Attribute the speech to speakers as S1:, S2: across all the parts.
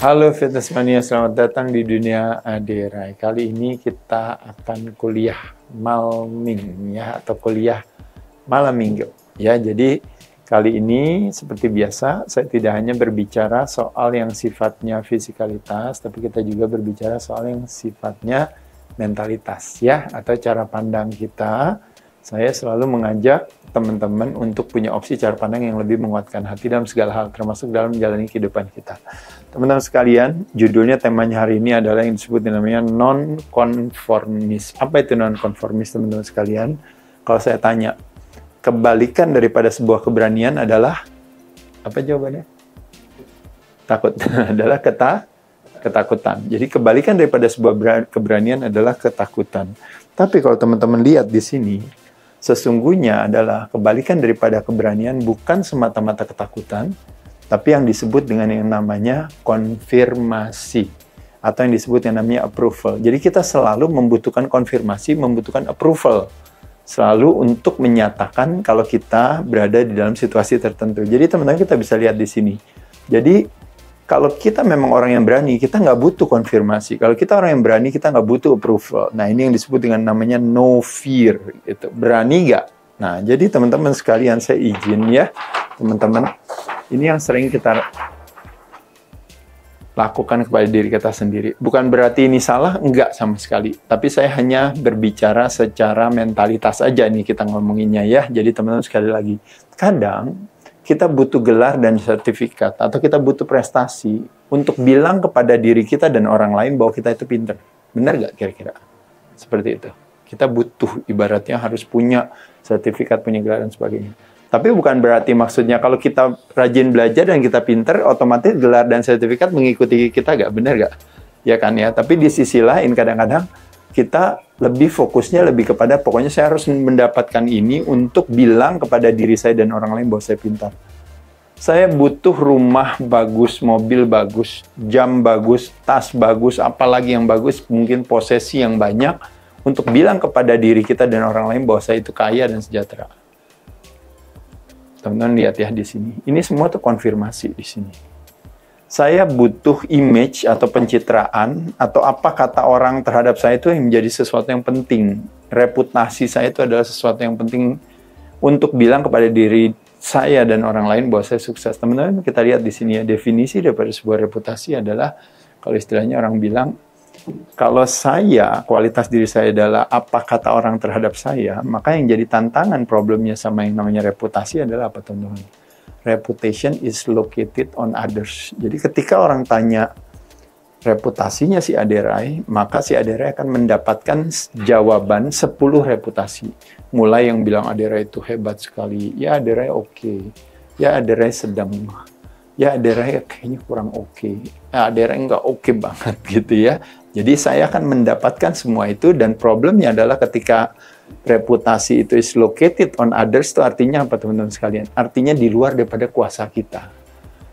S1: Halo Fitness Mania, selamat datang di dunia Aderai. Kali ini kita akan kuliah malming ya, atau kuliah malam minggu ya. Jadi kali ini seperti biasa saya tidak hanya berbicara soal yang sifatnya fisikalitas, tapi kita juga berbicara soal yang sifatnya mentalitas ya, atau cara pandang kita. Saya selalu mengajak teman-teman untuk punya opsi cara pandang yang lebih menguatkan hati dalam segala hal, termasuk dalam menjalani kehidupan kita. Teman-teman sekalian, judulnya temanya hari ini adalah yang disebut namanya non-konformis. Apa itu non-konformis, teman-teman sekalian? Kalau saya tanya, kebalikan daripada sebuah keberanian adalah, apa jawabannya? Takut. Adalah ketakutan. Jadi kebalikan daripada sebuah keberanian adalah ketakutan. Tapi kalau teman-teman lihat di sini, sesungguhnya adalah kebalikan daripada keberanian bukan semata-mata ketakutan, tapi yang disebut dengan yang namanya konfirmasi, atau yang disebut yang namanya approval. Jadi kita selalu membutuhkan konfirmasi, membutuhkan approval, selalu untuk menyatakan kalau kita berada di dalam situasi tertentu. Jadi teman-teman kita bisa lihat di sini. Jadi kalau kita memang orang yang berani, kita nggak butuh konfirmasi. Kalau kita orang yang berani, kita nggak butuh approval. Nah, ini yang disebut dengan namanya no fear. Gitu. Berani nggak? Nah, jadi teman-teman sekalian, saya izin ya, teman-teman. Ini yang sering kita lakukan kepada diri kita sendiri. Bukan berarti ini salah, enggak sama sekali. Tapi saya hanya berbicara secara mentalitas aja nih kita ngomonginnya ya. Jadi teman-teman sekali lagi, kadang kita butuh gelar dan sertifikat, atau kita butuh prestasi untuk bilang kepada diri kita dan orang lain bahwa kita itu pintar. Benar nggak kira-kira? Seperti itu. Kita butuh, ibaratnya harus punya sertifikat, punya gelar, dan sebagainya. Tapi bukan berarti maksudnya kalau kita rajin belajar dan kita pintar, otomatis gelar dan sertifikat mengikuti kita nggak? Benar nggak? Ya kan ya. Tapi di sisi lain kadang-kadang kita lebih fokusnya lebih kepada pokoknya saya harus mendapatkan ini untuk bilang kepada diri saya dan orang lain bahwa saya pintar. Saya butuh rumah bagus, mobil bagus, jam bagus, tas bagus, apalagi yang bagus, mungkin posesi yang banyak untuk bilang kepada diri kita dan orang lain bahwa saya itu kaya dan sejahtera. Teman-teman lihat ya di sini. Ini semua tuh konfirmasi di sini. Saya butuh image atau pencitraan atau apa kata orang terhadap saya itu yang menjadi sesuatu yang penting. Reputasi saya itu adalah sesuatu yang penting untuk bilang kepada diri saya dan orang lain bahwa saya sukses. Teman-teman kita lihat di sini ya, definisi daripada sebuah reputasi adalah, kalau istilahnya orang bilang, kalau saya, kualitas diri saya adalah apa kata orang terhadap saya, maka yang jadi tantangan problemnya sama yang namanya reputasi adalah apa, teman-teman? Reputation is located on others. Jadi ketika orang tanya reputasinya si Aderai, maka si Aderai akan mendapatkan jawaban 10 reputasi. Mulai yang bilang Aderai itu hebat sekali, ya Aderai oke, ya Aderai sedang, ya Aderai kayaknya kurang oke, ya Aderai nggak oke banget gitu ya. Jadi saya akan mendapatkan semua itu, dan problemnya adalah ketika reputasi itu is located on others, itu artinya apa teman-teman sekalian? Artinya di luar daripada kuasa kita.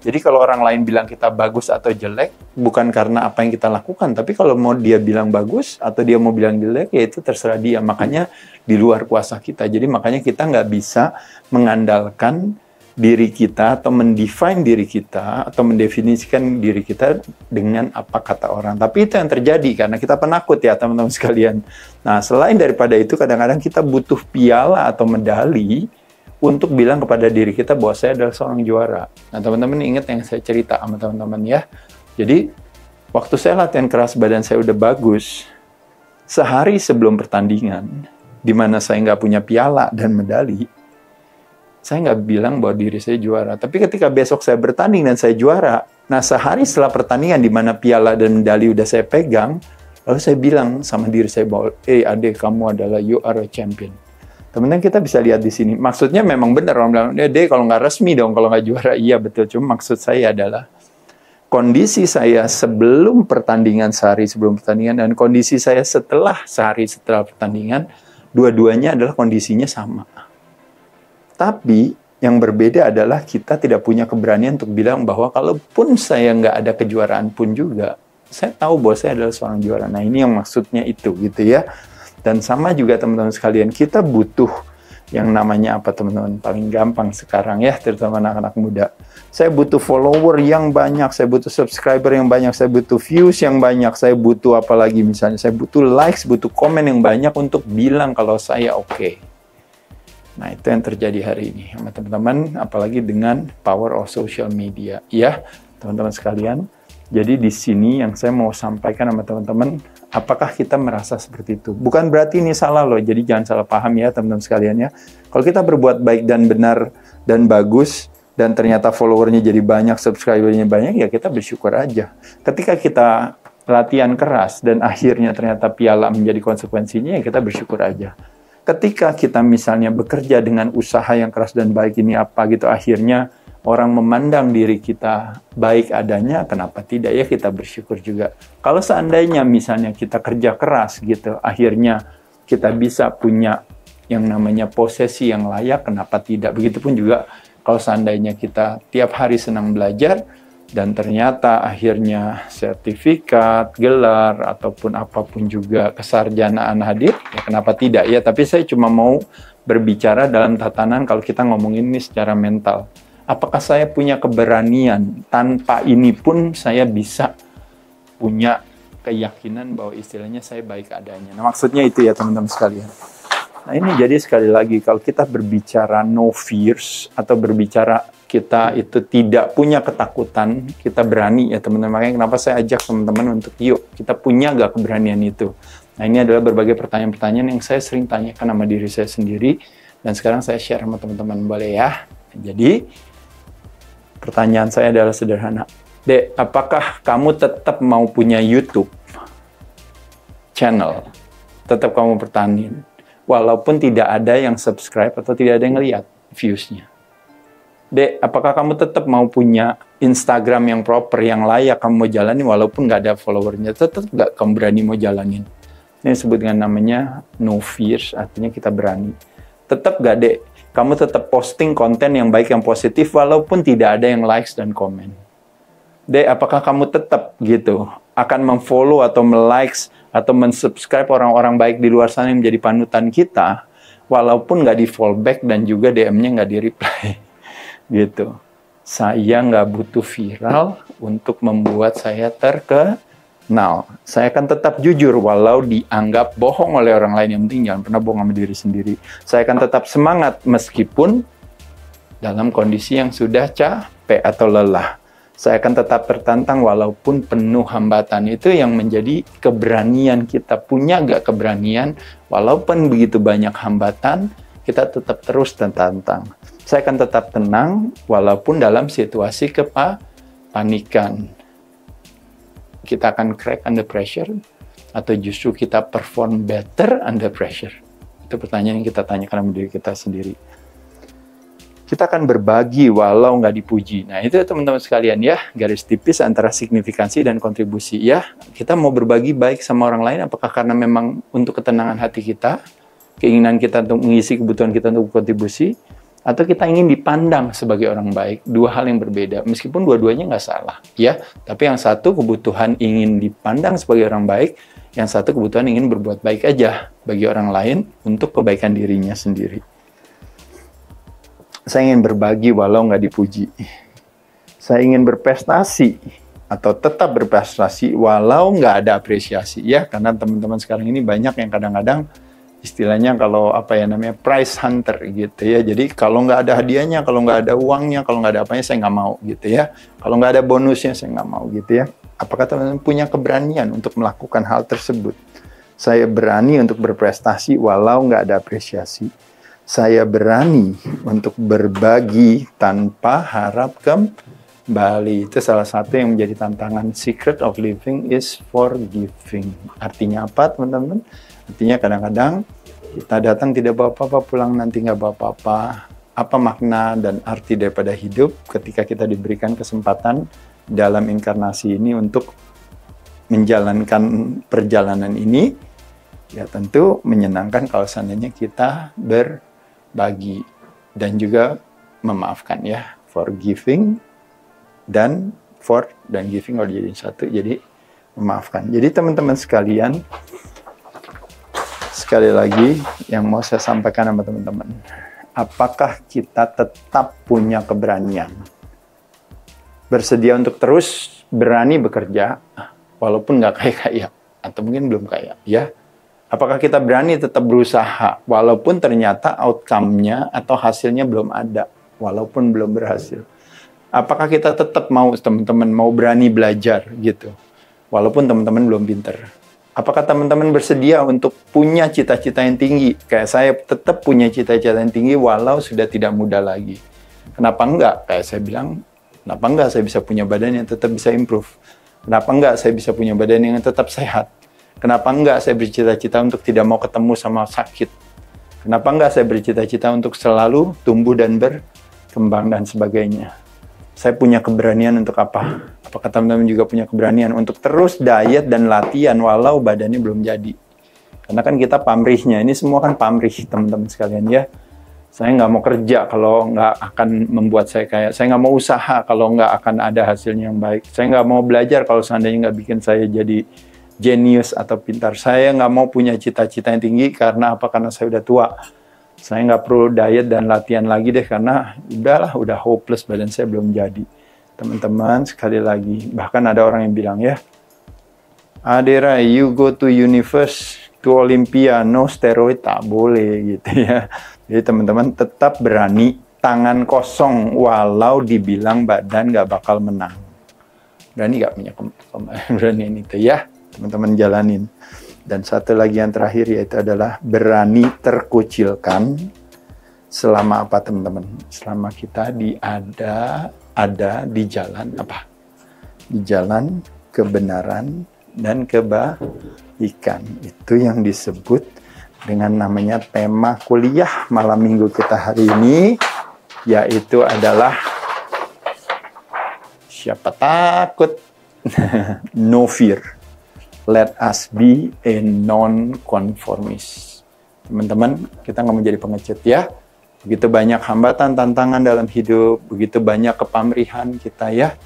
S1: Jadi kalau orang lain bilang kita bagus atau jelek, bukan karena apa yang kita lakukan, tapi kalau mau dia bilang bagus atau dia mau bilang jelek, ya itu terserah dia. Makanya di luar kuasa kita. Jadi makanya kita nggak bisa mengandalkan diri kita atau mendefine diri kita atau mendefinisikan diri kita dengan apa kata orang. Tapi itu yang terjadi karena kita penakut ya teman-teman sekalian. Nah, selain daripada itu kadang-kadang kita butuh piala atau medali untuk bilang kepada diri kita bahwa saya adalah seorang juara. Nah, teman-teman ingat yang saya cerita sama teman-teman ya. Jadi, waktu saya latihan keras badan saya udah bagus, sehari sebelum pertandingan, di mana saya nggak punya piala dan medali, saya nggak bilang bahwa diri saya juara. Tapi ketika besok saya bertanding dan saya juara, nah sehari setelah pertandingan di mana piala dan medali udah saya pegang, lalu saya bilang sama diri saya bahwa, Ade, kamu adalah you are a champion. Teman-teman kita bisa lihat di sini. Maksudnya memang benar orang bilang, Ade kalau nggak resmi dong kalau nggak juara. Iya betul, cuma maksud saya adalah kondisi saya sebelum pertandingan, sehari sebelum pertandingan, dan kondisi saya setelah sehari setelah pertandingan, dua-duanya adalah kondisinya sama. Tapi yang berbeda adalah kita tidak punya keberanian untuk bilang bahwa kalaupun saya nggak ada kejuaraan pun juga, saya tahu bahwa saya adalah seorang juara. Nah ini yang maksudnya itu gitu ya. Dan sama juga teman-teman sekalian, kita butuh Yang namanya apa teman-teman? Paling gampang sekarang ya, terutama anak-anak muda. Saya butuh follower yang banyak, saya butuh subscriber yang banyak, saya butuh views yang banyak, saya butuh apa lagi misalnya, saya butuh likes, butuh komen yang banyak untuk bilang kalau saya oke. Nah, itu yang terjadi hari ini sama teman-teman, apalagi dengan power of social media. Ya, teman-teman sekalian. Jadi di sini yang saya mau sampaikan sama teman-teman, apakah kita merasa seperti itu? Bukan berarti ini salah loh, jadi jangan salah paham ya teman-teman sekalian ya. Kalau kita berbuat baik dan benar dan bagus, dan ternyata followernya jadi banyak, subscribernya banyak, ya kita bersyukur aja. Ketika kita latihan keras dan akhirnya ternyata piala menjadi konsekuensinya, ya kita bersyukur aja. Ketika kita misalnya bekerja dengan usaha yang keras dan baik ini apa gitu, akhirnya orang memandang diri kita baik adanya, kenapa tidak ya kita bersyukur juga. Kalau seandainya misalnya kita kerja keras gitu, akhirnya kita bisa punya yang namanya posisi yang layak, kenapa tidak. Begitupun juga kalau seandainya kita tiap hari senang belajar, dan ternyata akhirnya sertifikat, gelar, ataupun apapun juga kesarjanaan hadir, ya kenapa tidak ya. Tapi saya cuma mau berbicara dalam tatanan kalau kita ngomongin ini secara mental. Apakah saya punya keberanian tanpa ini pun saya bisa punya keyakinan bahwa istilahnya saya baik adanya. Nah, maksudnya itu ya teman-teman sekalian. Nah, ini jadi sekali lagi kalau kita berbicara no fears atau berbicara kita itu tidak punya ketakutan, kita berani ya teman-teman. Makanya kenapa saya ajak teman-teman untuk yuk kita punya gak keberanian itu. Nah, ini adalah berbagai pertanyaan-pertanyaan yang saya sering tanyakan sama diri saya sendiri dan sekarang saya share sama teman-teman, boleh ya. Jadi pertanyaan saya adalah sederhana. Dek, apakah kamu tetap mau punya YouTube channel? Tetap kamu pertahanin. Walaupun tidak ada yang subscribe atau tidak ada yang lihat views-nya. Dek, apakah kamu tetap mau punya Instagram yang proper, yang layak kamu mau jalani walaupun nggak ada followernya? Tetap nggak kamu berani mau jalanin? Ini disebut dengan namanya no fears, artinya kita berani. Tetap nggak, Dek? Kamu tetap posting konten yang baik, yang positif, walaupun tidak ada yang likes dan komen. Dek, apakah kamu tetap gitu akan memfollow atau melikes atau mensubscribe orang-orang baik di luar sana yang menjadi panutan kita, walaupun nggak di follow back dan juga DM-nya nggak di reply, gitu. Saya nggak butuh viral untuk membuat saya terkenal. Saya akan tetap jujur walau dianggap bohong oleh orang lain. Yang penting jangan pernah bohong sama diri sendiri. Saya akan tetap semangat meskipun dalam kondisi yang sudah capek atau lelah. Saya akan tetap tertantang walaupun penuh hambatan. Itu yang menjadi keberanian kita. Punya gak keberanian walaupun begitu banyak hambatan, kita tetap terus tertantang. Saya akan tetap tenang walaupun dalam situasi kepanikan. Kita akan crack under pressure atau justru kita perform better under pressure? Itu pertanyaan yang kita tanyakan sama diri kita sendiri. Kita akan berbagi walau nggak dipuji. Nah, itu teman-teman sekalian ya, garis tipis antara signifikansi dan kontribusi ya. Kita mau berbagi baik sama orang lain apakah karena memang untuk ketenangan hati kita, keinginan kita untuk mengisi kebutuhan kita untuk kontribusi, atau kita ingin dipandang sebagai orang baik. Dua hal yang berbeda, meskipun dua-duanya nggak salah, ya. Tapi yang satu kebutuhan ingin dipandang sebagai orang baik, yang satu kebutuhan ingin berbuat baik aja bagi orang lain untuk kebaikan dirinya sendiri. Saya ingin berbagi walau nggak dipuji. Saya ingin berprestasi atau tetap berprestasi walau nggak ada apresiasi, ya. Karena teman-teman sekarang ini banyak yang kadang-kadang istilahnya kalau apa ya namanya prize hunter gitu ya. Jadi kalau nggak ada hadiahnya, kalau nggak ada uangnya, kalau nggak ada apanya saya nggak mau gitu ya. Kalau nggak ada bonusnya saya nggak mau gitu ya. Apakah teman-teman punya keberanian untuk melakukan hal tersebut? Saya berani untuk berprestasi walau nggak ada apresiasi. Saya berani untuk berbagi tanpa harap kembali. Itu salah satu yang menjadi tantangan. Secret of living is forgiving. Artinya apa teman-teman? Artinya kadang-kadang kita datang tidak bawa apa-apa, pulang nanti nggak bawa apa-apa. Apa makna dan arti daripada hidup ketika kita diberikan kesempatan dalam inkarnasi ini untuk menjalankan perjalanan ini? Ya tentu menyenangkan kalau seandainya kita berbagi dan juga memaafkan ya. Forgiving dan giving kalau jadi satu, jadi memaafkan. Jadi teman-teman sekalian, sekali lagi yang mau saya sampaikan sama teman-teman. Apakah kita tetap punya keberanian? Bersedia untuk terus berani bekerja, walaupun nggak kaya-kaya, atau mungkin belum kaya, ya. Apakah kita berani tetap berusaha, walaupun ternyata outcome-nya atau hasilnya belum ada, walaupun belum berhasil? Apakah kita tetap mau, teman-teman, mau berani belajar, gitu, walaupun teman-teman belum pinter? Apakah teman-teman bersedia untuk punya cita-cita yang tinggi? Kayak saya tetap punya cita-cita yang tinggi walau sudah tidak muda lagi. Kenapa enggak? Kayak saya bilang, kenapa enggak saya bisa punya badan yang tetap bisa improve? Kenapa enggak saya bisa punya badan yang tetap sehat? Kenapa enggak saya bercita-cita untuk tidak mau ketemu sama sakit? Kenapa enggak saya bercita-cita untuk selalu tumbuh dan berkembang dan sebagainya? Saya punya keberanian untuk apa? Apakah teman-teman juga punya keberanian untuk terus diet dan latihan walau badannya belum jadi? Karena kan kita pamrihnya, ini semua kan pamrih teman-teman sekalian ya. Saya nggak mau kerja kalau nggak akan membuat saya kaya. Saya nggak mau usaha kalau nggak akan ada hasilnya yang baik. Saya nggak mau belajar kalau seandainya nggak bikin saya jadi jenius atau pintar. Saya nggak mau punya cita-cita yang tinggi karena apa? Karena saya udah tua. Saya nggak perlu diet dan latihan lagi deh karena udah hopeless, badan saya belum jadi. Teman-teman, sekali lagi, bahkan ada orang yang bilang ya, Adera, you go to universe, to Olympia, no steroid, tak boleh gitu ya. Jadi teman-teman tetap berani, tangan kosong walau dibilang badan nggak bakal menang. Berani nggak punya berani itu ya, teman-teman jalanin. Dan satu lagi yang terakhir yaitu adalah berani terkucilkan selama apa teman-teman? Selama kita ada di jalan apa? Di jalan kebenaran dan kebaikan. Itu yang disebut dengan namanya tema kuliah malam minggu kita hari ini, yaitu adalah siapa takut? No fear. Let us be a non-conformist. Teman-teman, kita nggak mau jadi pengecut ya. Begitu banyak hambatan, tantangan dalam hidup, begitu banyak kepamrihan kita ya.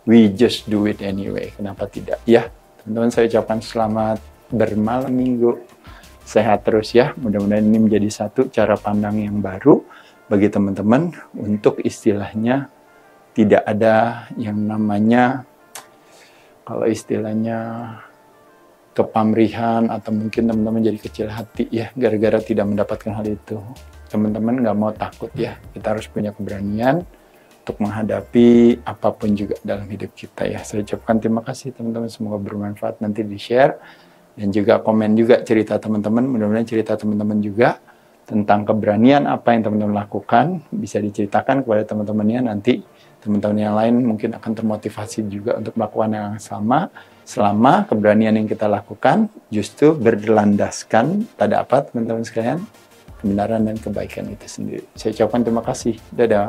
S1: We just do it anyway. Kenapa tidak ya? Teman-teman, saya ucapkan selamat bermalam minggu. Sehat terus ya. Mudah-mudahan ini menjadi satu cara pandang yang baru bagi teman-teman untuk istilahnya tidak ada yang namanya, kalau istilahnya kepamrihan atau mungkin teman-teman jadi kecil hati ya gara-gara tidak mendapatkan hal itu. Teman-teman nggak mau takut ya, kita harus punya keberanian untuk menghadapi apapun juga dalam hidup kita ya. Saya ucapkan terima kasih teman-teman, semoga bermanfaat, nanti di share dan juga komen juga cerita teman-teman, mudah-mudahan cerita teman-teman juga tentang keberanian apa yang teman-teman lakukan bisa diceritakan kepada teman-temannya, nanti teman-teman yang lain mungkin akan termotivasi juga untuk melakukan yang sama selama keberanian yang kita lakukan justru berlandaskan pada apa teman-teman sekalian? Kebenaran dan kebaikan itu sendiri. Saya ucapkan terima kasih. Dadah.